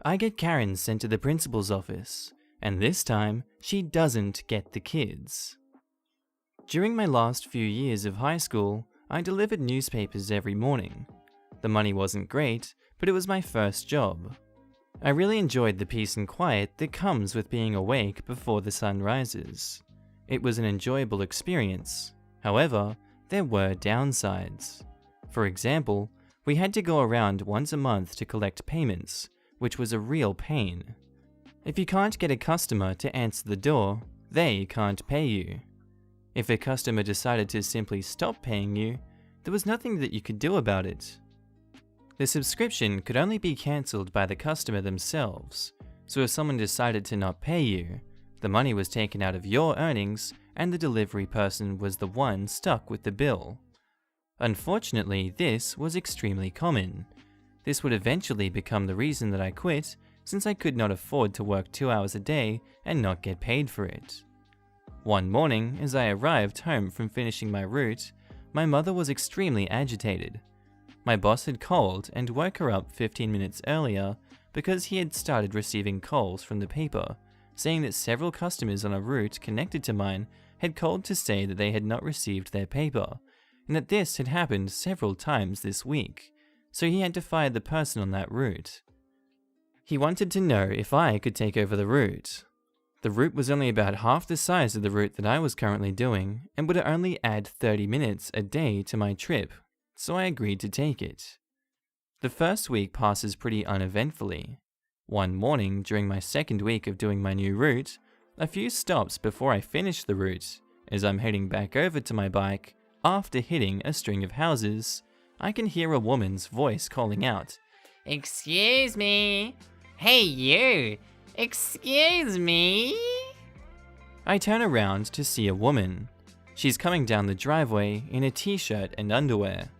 I get Karen sent to the principal's office, and this time, she doesn't get the kids. During my last few years of high school, I delivered newspapers every morning. The money wasn't great, but it was my first job. I really enjoyed the peace and quiet that comes with being awake before the sun rises. It was an enjoyable experience. However, there were downsides. For example, we had to go around once a month to collect payments, which was a real pain. If you can't get a customer to answer the door, they can't pay you. If a customer decided to simply stop paying you, there was nothing that you could do about it. The subscription could only be cancelled by the customer themselves, so if someone decided to not pay you, the money was taken out of your earnings and the delivery person was the one stuck with the bill. Unfortunately, this was extremely common. This would eventually become the reason that I quit, since I could not afford to work 2 hours a day and not get paid for it. One morning, as I arrived home from finishing my route, my mother was extremely agitated. My boss had called and woke her up 15 minutes earlier because he had started receiving calls from the paper, saying that several customers on a route connected to mine had called to say that they had not received their paper, and that this had happened several times this week, so he had to fire the person on that route. He wanted to know if I could take over the route. The route was only about half the size of the route that I was currently doing, and would only add 30 minutes a day to my trip, so I agreed to take it. The first week passes pretty uneventfully. One morning during my second week of doing my new route, a few stops before I finish the route, as I'm heading back over to my bike, after hitting a string of houses, I can hear a woman's voice calling out, "Excuse me? Hey you! Excuse me?" I turn around to see a woman. She's coming down the driveway in a t-shirt and underwear,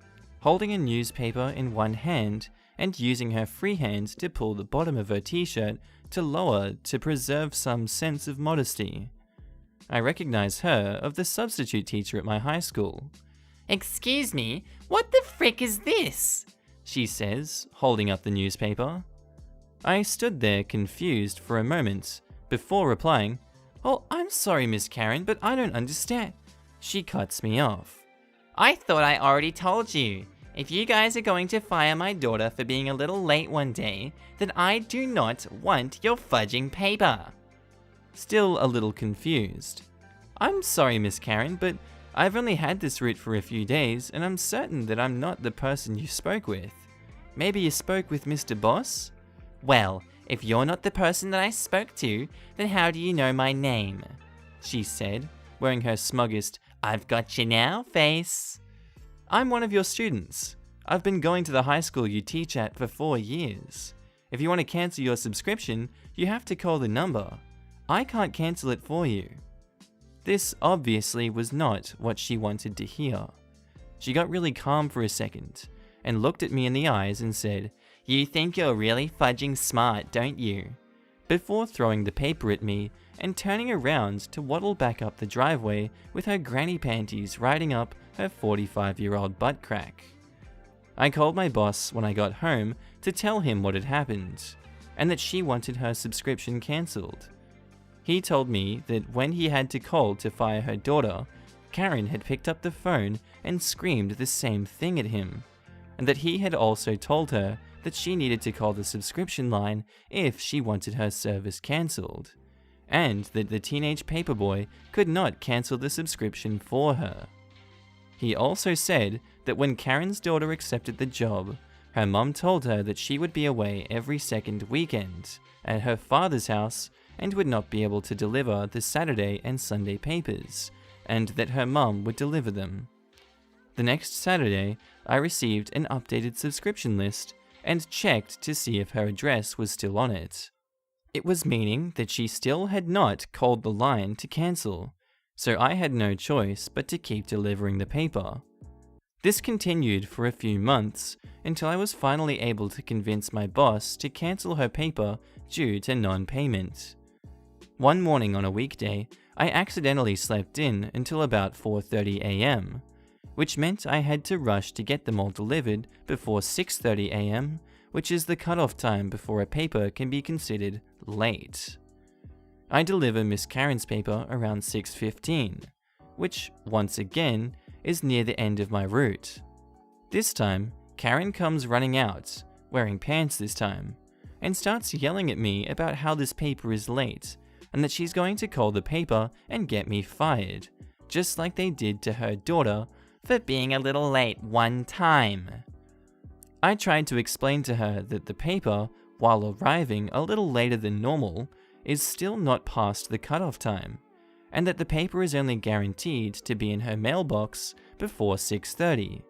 holding a newspaper in one hand and using her free hand to pull the bottom of her t-shirt to lower to preserve some sense of modesty. I recognize her of the substitute teacher at my high school. "Excuse me, what the frick is this?" she says, holding up the newspaper. I stood there confused for a moment, before replying, "Oh, I'm sorry, Miss Karen, but I don't understand." She cuts me off. "I thought I already told you. If you guys are going to fire my daughter for being a little late one day, then I do not want your fudging paper." Still a little confused. "I'm sorry, Miss Karen, but I've only had this route for a few days, and I'm certain that I'm not the person you spoke with. Maybe you spoke with Mr. Boss?" "Well, if you're not the person that I spoke to, then how do you know my name?" she said, wearing her smuggest "I've got you now" face. "I'm one of your students. I've been going to the high school you teach at for 4 years. If you want to cancel your subscription, you have to call the number. I can't cancel it for you." This obviously was not what she wanted to hear. She got really calm for a second, and looked at me in the eyes and said, "You think you're really fudging smart, don't you?" before throwing the paper at me and turning around to waddle back up the driveway with her granny panties riding up her 45-year-old butt crack. I called my boss when I got home to tell him what had happened, and that she wanted her subscription cancelled. He told me that when he had to call to fire her daughter, Karen had picked up the phone and screamed the same thing at him, and that he had also told her that she needed to call the subscription line if she wanted her service cancelled, and that the teenage paperboy could not cancel the subscription for her. He also said that when Karen's daughter accepted the job, her mum told her that she would be away every second weekend at her father's house and would not be able to deliver the Saturday and Sunday papers, and that her mum would deliver them. The next Saturday, I received an updated subscription list and checked to see if her address was still on it. It was meaning that she still had not called the line to cancel, so I had no choice but to keep delivering the paper. This continued for a few months until I was finally able to convince my boss to cancel her paper due to non-payment. One morning on a weekday, I accidentally slept in until about 4:30 a.m., which meant I had to rush to get them all delivered before 6:30 a.m., which is the cutoff time before a paper can be considered late. I deliver Miss Karen's paper around 6:15, which, once again, is near the end of my route. This time, Karen comes running out, wearing pants this time, and starts yelling at me about how this paper is late, and that she's going to call the paper and get me fired, just like they did to her daughter for being a little late one time. I tried to explain to her that the paper, while arriving a little later than normal, is still not past the cutoff time, and that the paper is only guaranteed to be in her mailbox before 6:30,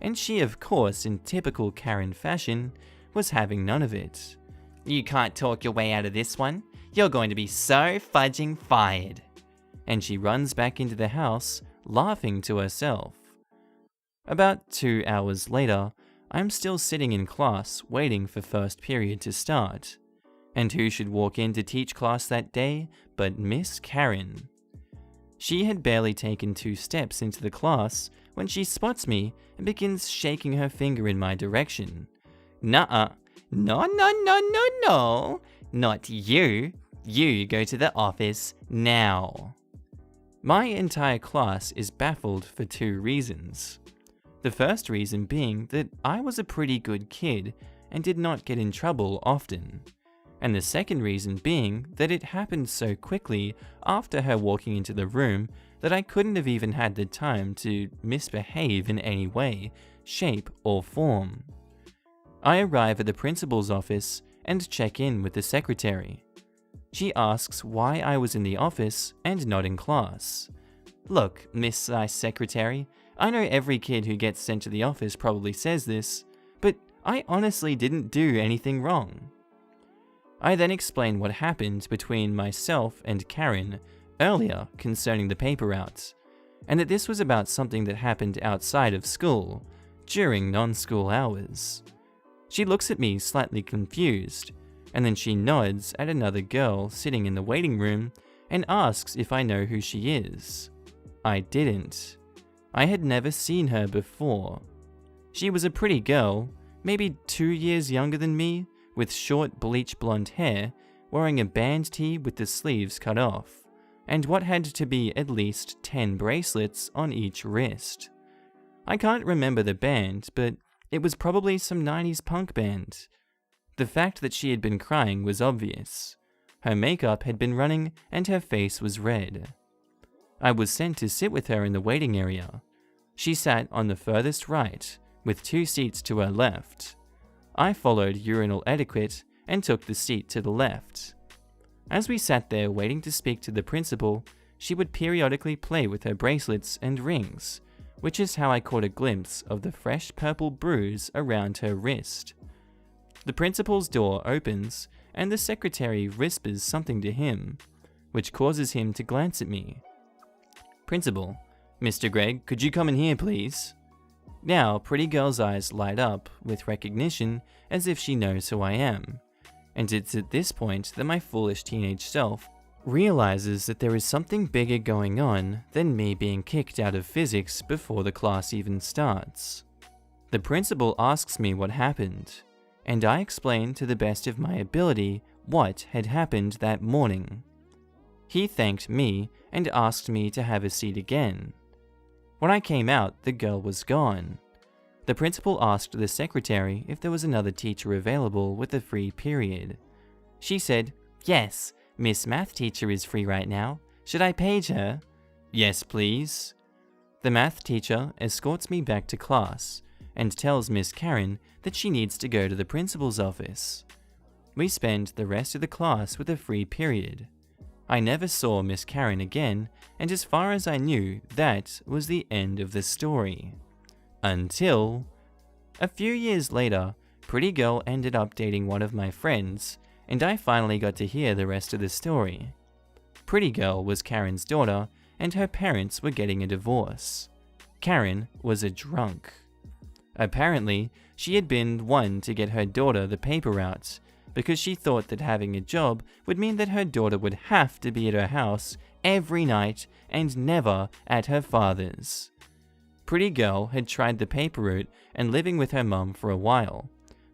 and she, of course, in typical Karen fashion, was having none of it. You can't talk your way out of this one. You're going to be so fudging fired. And she runs back into the house, laughing to herself. About 2 hours later, I'm still sitting in class waiting for first period to start. And who should walk in to teach class that day but Miss Karen? She had barely taken 2 steps into the class when she spots me and begins shaking her finger in my direction. Nuh-uh. No. Not you. You go to the office now. My entire class is baffled for 2 reasons. The first reason being that I was a pretty good kid and did not get in trouble often. And the second reason being that it happened so quickly after her walking into the room that I couldn't have even had the time to misbehave in any way, shape, or form. I arrive at the principal's office and check in with the secretary. She asks why I was in the office and not in class. Look, Miss Secretary, I know every kid who gets sent to the office probably says this, but I honestly didn't do anything wrong. I then explain what happened between myself and Karen earlier concerning the paper route, and that this was about something that happened outside of school, during non-school hours. She looks at me slightly confused, and then she nods at another girl sitting in the waiting room and asks if I know who she is. I didn't. I had never seen her before. She was a pretty girl, maybe 2 years younger than me, with short bleach blonde hair, wearing a band tee with the sleeves cut off, and what had to be at least 10 bracelets on each wrist. I can't remember the band, but it was probably some 90s punk band. The fact that she had been crying was obvious. Her makeup had been running and her face was red. I was sent to sit with her in the waiting area. She sat on the furthest right, with 2 seats to her left. I followed urinal etiquette and took the seat to the left. As we sat there waiting to speak to the principal, she would periodically play with her bracelets and rings, which is how I caught a glimpse of the fresh purple bruise around her wrist. The principal's door opens, and the secretary whispers something to him, which causes him to glance at me. "Principal, Mr. Gregg, could you come in here, please?" Now, pretty girl's eyes light up with recognition as if she knows who I am, and it's at this point that my foolish teenage self realizes that there is something bigger going on than me being kicked out of physics before the class even starts. The principal asks me what happened, and I explain to the best of my ability what had happened that morning. He thanked me and asked me to have a seat again. When I came out, the girl was gone. The principal asked the secretary if there was another teacher available with a free period. She said, "Yes, Miss Math teacher is free right now. Should I page her?" "Yes, please." The math teacher escorts me back to class and tells Miss Karen that she needs to go to the principal's office. We spend the rest of the class with a free period. I never saw Miss Karen again, and as far as I knew, that was the end of the story. Until a few years later, pretty girl ended up dating one of my friends, and I finally got to hear the rest of the story. Pretty girl was Karen's daughter, and her parents were getting a divorce. Karen was a drunk. Apparently, she had been one to get her daughter the paper route, because she thought that having a job would mean that her daughter would have to be at her house every night and never at her father's. Pretty girl had tried the paper route and living with her mum for a while,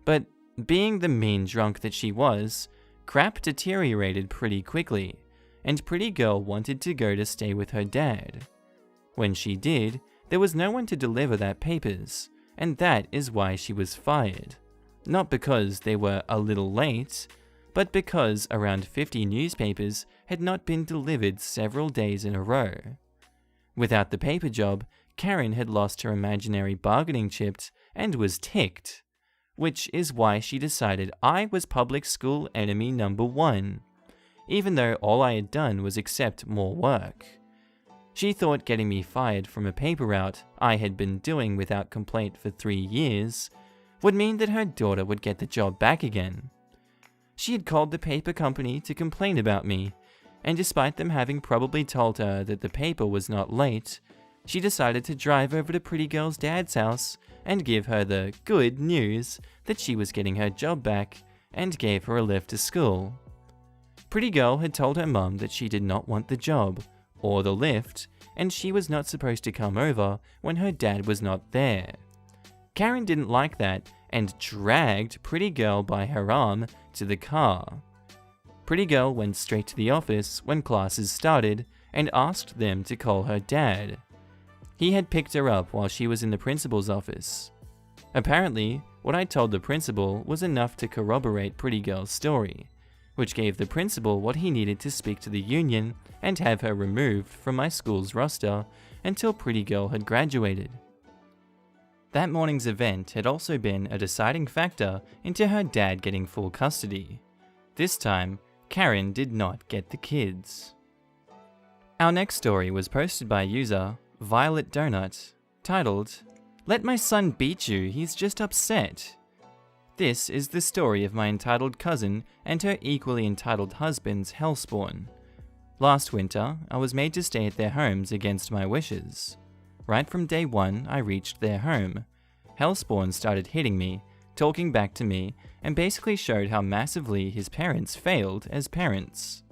but Being the mean drunk that she was, crap deteriorated pretty quickly, and Pretty Girl wanted to go to stay with her dad. When she did, there was no one to deliver that papers, and that is why she was fired. Not because they were a little late, but because around 50 newspapers had not been delivered several days in a row. Without the paper job, Karen had lost her imaginary bargaining chip and was ticked, which is why she decided I was public school enemy number 1, even though all I had done was accept more work. She thought getting me fired from a paper route I had been doing without complaint for 3 years would mean that her daughter would get the job back again. She had called the paper company to complain about me, and despite them having probably told her that the paper was not late, she decided to drive over to Pretty Girl's dad's house and give her the good news that she was getting her job back, and gave her a lift to school. Pretty Girl had told her mum that she did not want the job or the lift, and she was not supposed to come over when her dad was not there. Karen didn't like that and dragged Pretty Girl by her arm to the car. Pretty Girl went straight to the office when classes started and asked them to call her dad. He had picked her up while she was in the principal's office. Apparently, what I told the principal was enough to corroborate Pretty Girl's story, which gave the principal what he needed to speak to the union and have her removed from my school's roster until Pretty Girl had graduated. That morning's event had also been a deciding factor into her dad getting full custody. This time, Karen did not get the kids. Our next story was posted by user Violet Donut, titled, "Let my son beat you, he's just upset." This is the story of my entitled cousin and her equally entitled husband's hellspawn. Last winter, I was made to stay at their homes against my wishes. Right from day one, I reached their home. Hellspawn started hitting me, talking back to me, and basically showed how massively his parents failed as parents.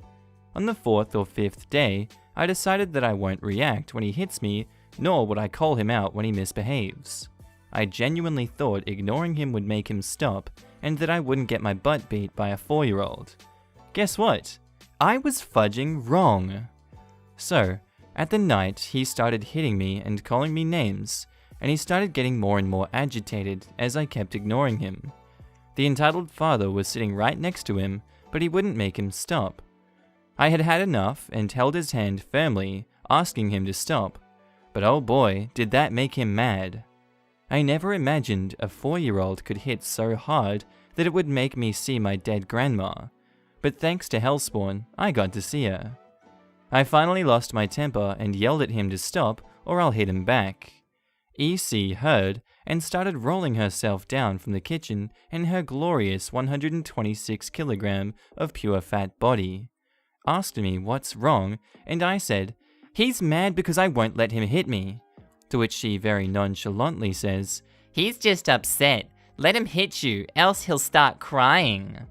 On the 4th or 5th day, I decided that I won't react when he hits me, nor would I call him out when he misbehaves. I genuinely thought ignoring him would make him stop, and that I wouldn't get my butt beat by a 4-year-old. Guess what? I was fudging wrong. So, at the night, he started hitting me and calling me names, and he started getting more and more agitated as I kept ignoring him. The entitled father was sitting right next to him, but he wouldn't make him stop. I had had enough and held his hand firmly, asking him to stop, but oh boy, did that make him mad. I never imagined a 4-year-old could hit so hard that it would make me see my dead grandma, but thanks to Hellspawn, I got to see her. I finally lost my temper and yelled at him to stop or I'll hit him back. EC heard and started rolling herself down from the kitchen in her glorious 126 kilogram of pure fat body. Asked me what's wrong, and I said, "He's mad because I won't let him hit me." To which she very nonchalantly says, "He's just upset. Let him hit you, else he'll start crying."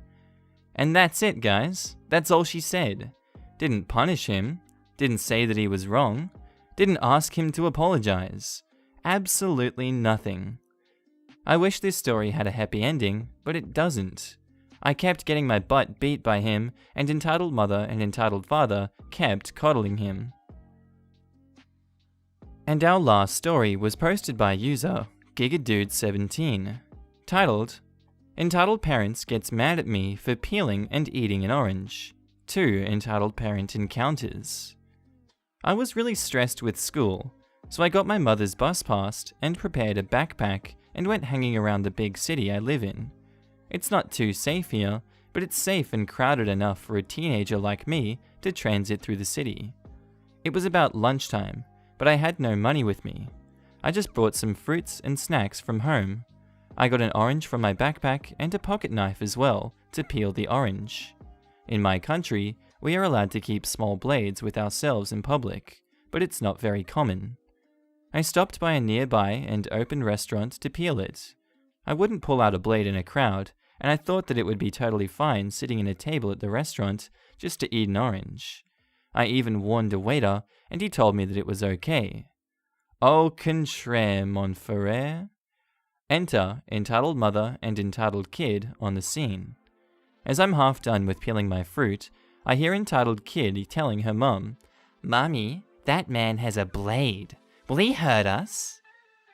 And that's it, guys. That's all she said. Didn't punish him, didn't say that he was wrong, didn't ask him to apologize. Absolutely nothing. I wish this story had a happy ending, but it doesn't. I kept getting my butt beat by him, and entitled mother and entitled father kept coddling him. And our last story was posted by user Gigadude17, titled, "Entitled Parents Gets Mad at Me for Peeling and Eating an Orange. 2 Entitled Parent Encounters." I was really stressed with school, so I got my mother's bus pass and prepared a backpack and went hanging around the big city I live in. It's not too safe here, but it's safe and crowded enough for a teenager like me to transit through the city. It was about lunchtime, but I had no money with me. I just brought some fruits and snacks from home. I got an orange from my backpack and a pocket knife as well to peel the orange. In my country, we are allowed to keep small blades with ourselves in public, but it's not very common. I stopped by a nearby and open restaurant to peel it. I wouldn't pull out a blade in a crowd, and I thought that it would be totally fine sitting at a table at the restaurant just to eat an orange. I even warned a waiter, and he told me that it was okay. Au contraire, mon frère. Enter entitled mother and entitled kid on the scene. As I'm half done with peeling my fruit, I hear entitled kid telling her mum, "Mommy, that man has a blade. Will he hurt us?"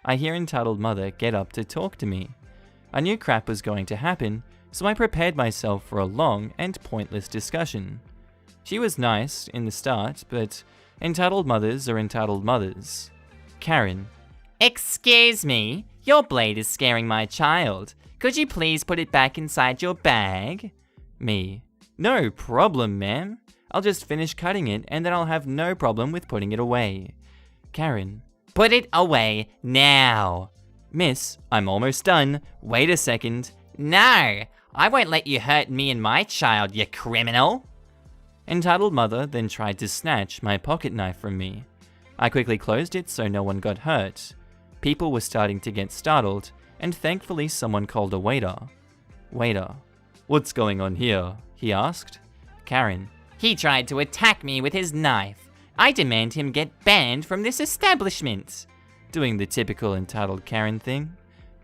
I hear entitled mother get up to talk to me. I knew crap was going to happen, so I prepared myself for a long and pointless discussion. She was nice in the start, but entitled mothers are entitled mothers. Karen. "Excuse me, your blade is scaring my child. Could you please put it back inside your bag?" Me. No problem, ma'am. I'll just finish cutting it and then I'll have no problem with putting it away. Karen. "Put it away now." Miss, I'm almost done. Wait a second. "No, I won't let you hurt me and my child, you criminal." Entitled mother then tried to snatch my pocket knife from me. I quickly closed it so no one got hurt. People were starting to get startled, and thankfully someone called a waiter. Waiter. What's going on here? He asked. Karen. "He tried to attack me with his knife. I demand him get banned from this establishment." Doing the typical entitled Karen thing.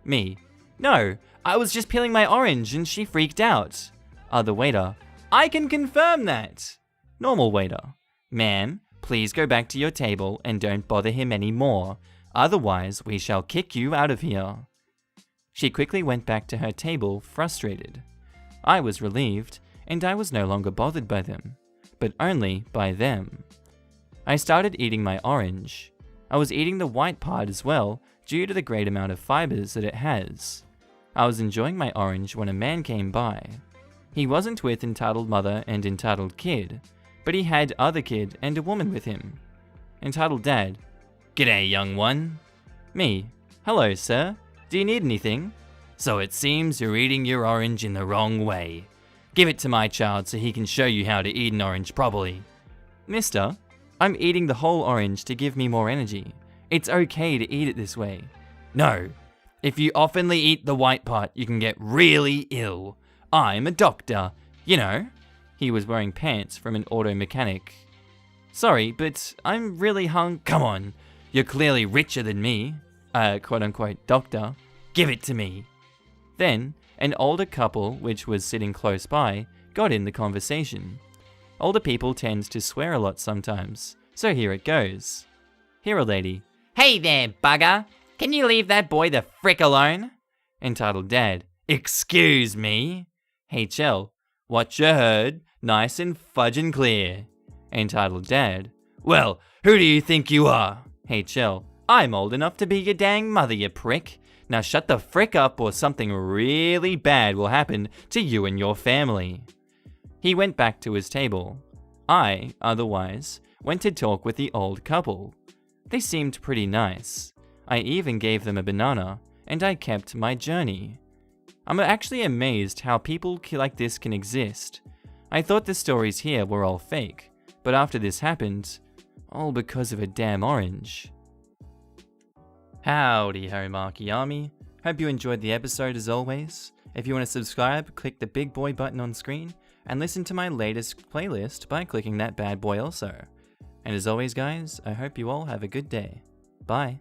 Me. No, I was just peeling my orange and she freaked out. Other waiter. I can confirm that. Normal waiter. Ma'am, please go back to your table and don't bother him anymore. Otherwise, we shall kick you out of here. She quickly went back to her table, frustrated. I was relieved, and I was no longer bothered by them, but only by them. I started eating my orange. I was eating the white part as well, due to the great amount of fibers that it has. I was enjoying my orange when a man came by. He wasn't with entitled mother and entitled kid, but he had other kid and a woman with him. Entitled dad. G'day, young one. Me. Hello, sir. Do you need anything? So it seems you're eating your orange in the wrong way. Give it to my child so he can show you how to eat an orange properly. Mister, I'm eating the whole orange to give me more energy. It's okay to eat it this way. No. If you oftenly eat the white part, you can get really ill. I'm a doctor, you know. He was wearing pants from an auto mechanic. Sorry, but I'm really Come on. You're clearly richer than me. Quote-unquote doctor. Give it to me. Then, an older couple, which was sitting close by, got in the conversation. Older people tend to swear a lot sometimes, so here it goes. Hero lady. "Hey there, bugger. Can you leave that boy the frick alone?" Entitled dad. Excuse me. HL. What you heard, nice and fudgin' clear. Entitled dad. Well, who do you think you are? HL. I'm old enough to be your dang mother, you prick. Now shut the frick up or something really bad will happen to you and your family. He went back to his table. I, otherwise, went to talk with the old couple. They seemed pretty nice. I even gave them a banana, and I kept my journey. I'm actually amazed how people like this can exist. I thought the stories here were all fake, but after this happened, all because of a damn orange. Howdy, Harry Markee Army. Hope you enjoyed the episode as always. If you want to subscribe, click the big boy button on screen, and listen to my latest playlist by clicking that bad boy also. And as always guys, I hope you all have a good day. Bye.